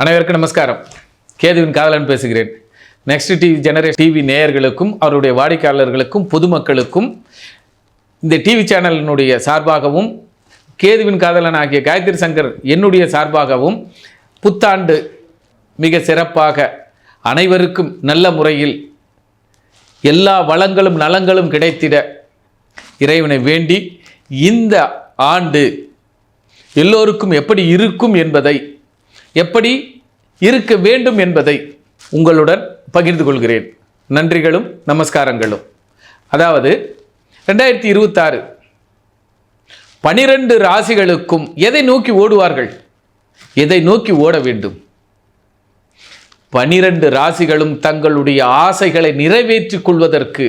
அனைவருக்கும் நமஸ்காரம். கேதுவின் காதலன் பேசுகிறேன். நெக்ஸ்ட் டிவி நேயர்களுக்கும் அவருடைய வாடிக்கையாளர்களுக்கும் பொதுமக்களுக்கும் இந்த டிவி சேனலினுடைய சார்பாகவும் கேதுவின் காதலன் ஆகிய காயத்ரி சங்கர் என்னுடைய சார்பாகவும் புத்தாண்டு மிக சிறப்பாக அனைவருக்கும் நல்ல முறையில் எல்லா வளங்களும் நலங்களும் கிடைத்திட இறைவனை வேண்டி இந்த ஆண்டு எல்லோருக்கும் எப்படி இருக்கும் என்பதை, எப்படி இருக்க வேண்டும் என்பதை உங்களுடன் பகிர்ந்து கொள்கிறேன். நன்றிகளும் நமஸ்காரங்களும். அதாவது 2026 12 ராசிகளுக்கும் எதை நோக்கி ஓடுவார்கள், எதை நோக்கி ஓட வேண்டும்? 12 ராசிகளும் தங்களுடைய ஆசைகளை நிறைவேற்றிக் கொள்வதற்கு,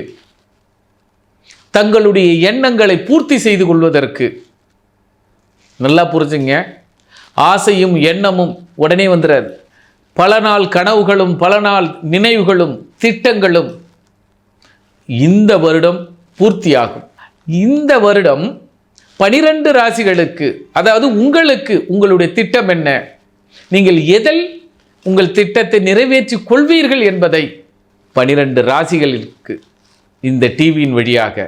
தங்களுடைய எண்ணங்களை பூர்த்தி செய்து கொள்வதற்கு, நல்லா புரிஞ்சுங்க, ஆசையும் எண்ணமும் உடனே வந்துடாது. பல நாள் கனவுகளும் பல நாள் நினைவுகளும் திட்டங்களும் இந்த வருடம் பூர்த்தியாகும். இந்த வருடம் 12 ராசிகளுக்கு, அதாவது உங்களுக்கு உங்களுடைய திட்டம் என்ன, நீங்கள் எதில் உங்கள் திட்டத்தை நிறைவேற்றி கொள்வீர்கள் என்பதை 12 ராசிகளுக்கு இந்த டிவியின் வழியாக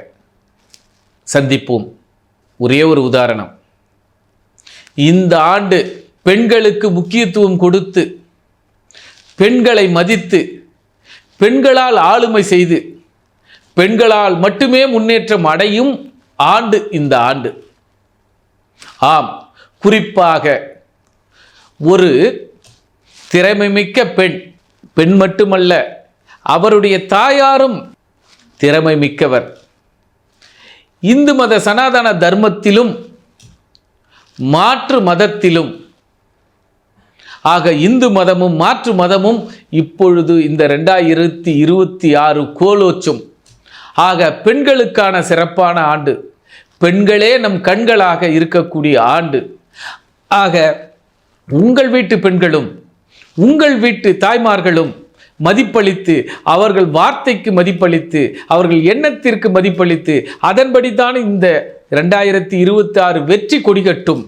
சந்திப்போம். ஒரே ஒரு உதாரணம். இந்த ஆண்டு பெண்களுக்கு முக்கியத்துவம் கொடுத்து, பெண்களை மதித்து, பெண்களால் ஆளுமை செய்து, பெண்களால் மட்டுமே முன்னேற்றம் அடையும் ஆண்டு இந்த ஆண்டு. ஆம், குறிப்பாக ஒரு திறமைமிக்க பெண் மட்டுமல்ல, அவருடைய தாயாரும் திறமை மிக்கவர். இந்து மத சனாதன தர்மத்திலும் மாற்று மதத்திலும், ஆக இந்து மதமும் மாற்று மதமும் இப்பொழுது இந்த 2026 கோலோச்சும். ஆக பெண்களுக்கான சிறப்பான ஆண்டு, பெண்களே நம் கண்களாக இருக்கக்கூடிய ஆண்டு. ஆக உங்கள் வீட்டு பெண்களும் உங்கள் வீட்டு தாய்மார்களும் மதிப்பளித்து, அவர்கள் வார்த்தைக்கு மதிப்பளித்து, அவர்கள் எண்ணத்திற்கு மதிப்பளித்து, அதன்படிதான் இந்த 2026 வெற்றி கொடிகட்டும்.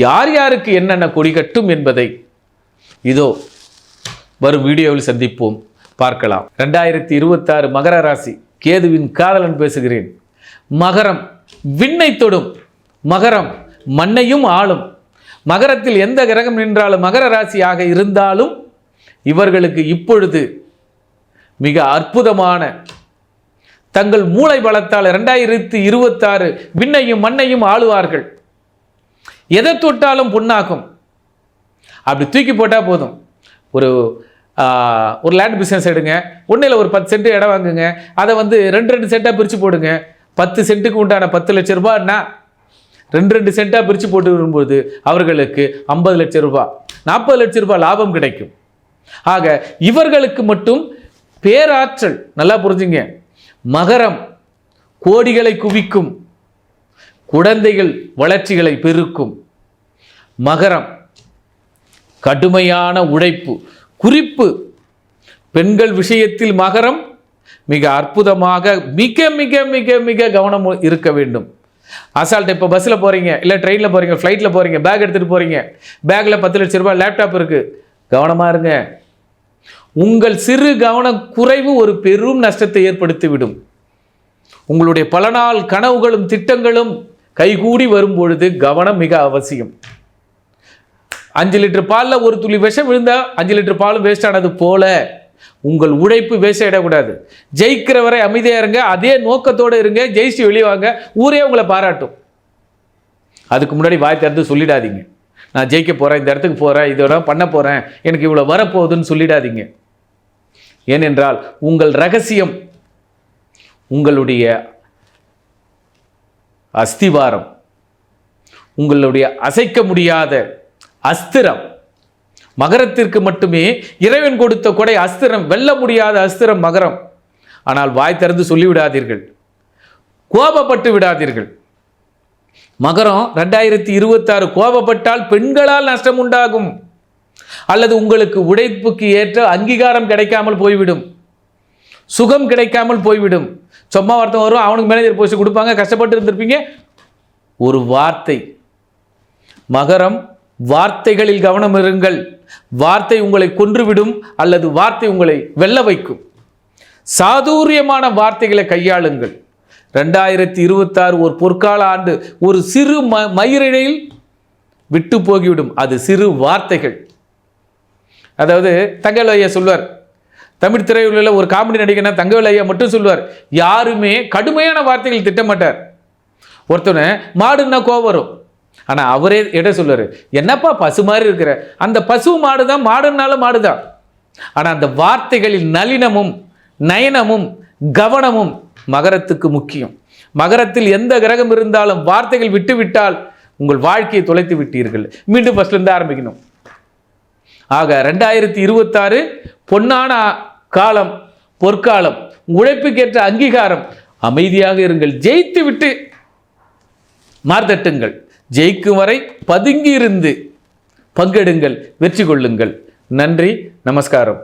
யார் யாருக்கு என்னென்ன கொடிகட்டும் என்பதை இதோ வரும் வீடியோவில் சந்திப்போம், பார்க்கலாம். 2026 மகர ராசி. கேதுவின் காதலன் பேசுகிறேன். மகரம் விண்ணை தொடும், மகரம் மண்ணையும் ஆளும். மகரத்தில் எந்த கிரகம் நின்றாலும், மகர ராசியாக இருந்தாலும், இவர்களுக்கு இப்பொழுது மிக அற்புதமான தங்கள் மூளை பலத்தால் 2026 விண்ணையும் மண்ணையும் ஆளுவார்கள். எதை தொட்டாலும் பொன்னாகும். அப்படி தூக்கி போட்டால் போதும். ஒரு லேண்ட் பிஸ்னஸ் எடுங்க, ஒன்றில் ஒரு 10 சென்ட் இடம் வாங்குங்க, அதை வந்து 2 சென்ட்டாக பிரித்து போடுங்க. 10 சென்ட்டுக்கு உண்டான 10 லட்சம் ரூபாய்னா 2 சென்ட்டாக பிரித்து போட்டு வரும்போது அவர்களுக்கு 50 லட்சம் ரூபாய், 40 லட்சம் ரூபாய் லாபம் கிடைக்கும். ஆக இவர்களுக்கு மட்டும் பேராற்றல், நல்லா புரிஞ்சுங்க. மகரம் கோடிகளை குவிக்கும், குழந்தைகள் வளர்ச்சிகளை பெருக்கும். மகரம் கடுமையான உழைப்பு, குறிப்பு பெண்கள் விஷயத்தில் மகரம் மிக அற்புதமாக மிக மிக மிக மிக கவனம் இருக்க வேண்டும். அசால்ட். இப்போ பஸ்ஸில் போகிறீங்க, இல்லை ட்ரெயினில் போகிறீங்க, ஃப்ளைட்டில் போகிறீங்க, பேக் எடுத்துகிட்டு போகிறீங்க, பேக்கில் 10 லட்சம் ரூபாய் லேப்டாப் இருக்குது, கவனமாக இருங்க. உங்கள் சிறு கவன குறைவு ஒரு பெரும் நஷ்டத்தை ஏற்படுத்திவிடும். உங்களுடைய பல நாள் கனவுகளும் திட்டங்களும் கைகூடி வரும்பொழுது கவனம் மிக அவசியம். 5 லிட்டர் பாலில் ஒரு துளி விஷம் விழுந்தால் 5 லிட்டர் பாலும் வேஸ்ட் ஆனது போல உங்கள் உழைப்பு வேஸ்ட் ஆகிடக்கூடாது. ஜெயிக்கிற வரை அமைதியாக இருங்க, அதே நோக்கத்தோடு இருங்க, ஜெயிச்சு வெளியே வாங்க, ஊரே உங்களை பாராட்டும். அதுக்கு முன்னாடி வாய் திறந்து சொல்லிடாதீங்க, நான் ஜெயிக்க போகிறேன், இந்த இடத்துக்கு போகிறேன், இதோட பண்ண போகிறேன், எனக்கு இவ்வளோ வரப்போகுதுன்னு சொல்லிடாதீங்க. ஏனென்றால் உங்கள் ரகசியம், உங்களுடைய அஸ்திவாரம், உங்களுடைய அசைக்க முடியாத அஸ்திரம், மகரத்திற்கு மட்டுமே இறைவன் கொடுத்த கொடை அஸ்திரம், வெல்ல முடியாத அஸ்திரம் மகரம். ஆனால் வாய் திறந்து சொல்லிவிடாதீர்கள், கோபப்பட்டு விடாதீர்கள். மகரம் 2026 கோபப்பட்டால் பெண்களால் நஷ்டம் உண்டாகும், அல்லது உங்களுக்கு உழைப்புக்கு ஏற்ற அங்கீகாரம் கிடைக்காமல் போய்விடும், சுகம் கிடைக்காமல் போய்விடும். சும்மா ஒருத்தன் வரும், அவனுக்கு மேனேஜர் போஸ்ட் கொடுப்பாங்க, கஷ்டப்பட்டு இருந்திருப்பீங்க, ஒரு வார்த்தை. மகரம் வார்த்தைகளில் கவனம் இருங்கள். வார்த்தை உங்களை கொன்றுவிடும் அல்லது வார்த்தை உங்களை வெல்ல வைக்கும். சாதுரியமான வார்த்தைகளை கையாளுங்கள். 2026 ஒரு பொற்கால ஆண்டு. ஒரு சிறு மயிரிழையில் விட்டு போகிவிடும். அது சிறு வார்த்தைகள். அதாவது தங்கவேலு ஐயா சொல்வார், தமிழ் திரையுலகில் ஒரு காமெடி நடிகனா தங்கவேலு ஐயா மட்டும் சொல்வார், யாருமே கடுமையான வார்த்தைகள் திட்டமாட்டார். ஒருத்தனை மாடுன்னா கோவம் வரும், ஆனால் அவரே இட சொல்லுவார், என்னப்பா பசு மாதிரி இருக்கிற, அந்த பசு மாடு தான், மாடுனாலும் மாடுதான். ஆனால் அந்த வார்த்தைகளில் நளினமும் நயனமும் கவனமும் மகரத்துக்கு முக்கியம். மகரத்தில் எந்த கிரகம் இருந்தாலும் வார்த்தைகள் விட்டுவிட்டால் உங்கள் வாழ்க்கையை தொலைத்து விட்டீர்கள். மீண்டும் ஃபர்ஸ்ட்லேருந்து ஆரம்பிக்கணும். ஆக 2026 பொன்னான காலம், பொற்காலம், உழைப்புக்கேற்ற அங்கீகாரம். அமைதியாக இருங்கள், ஜெயித்து விட்டு மார்த்தட்டுங்கள். ஜெயிக்கும் வரை பதுங்கி இருந்து பங்கெடுங்கள், வெற்றி கொள்ளுங்கள். நன்றி, நமஸ்காரம்.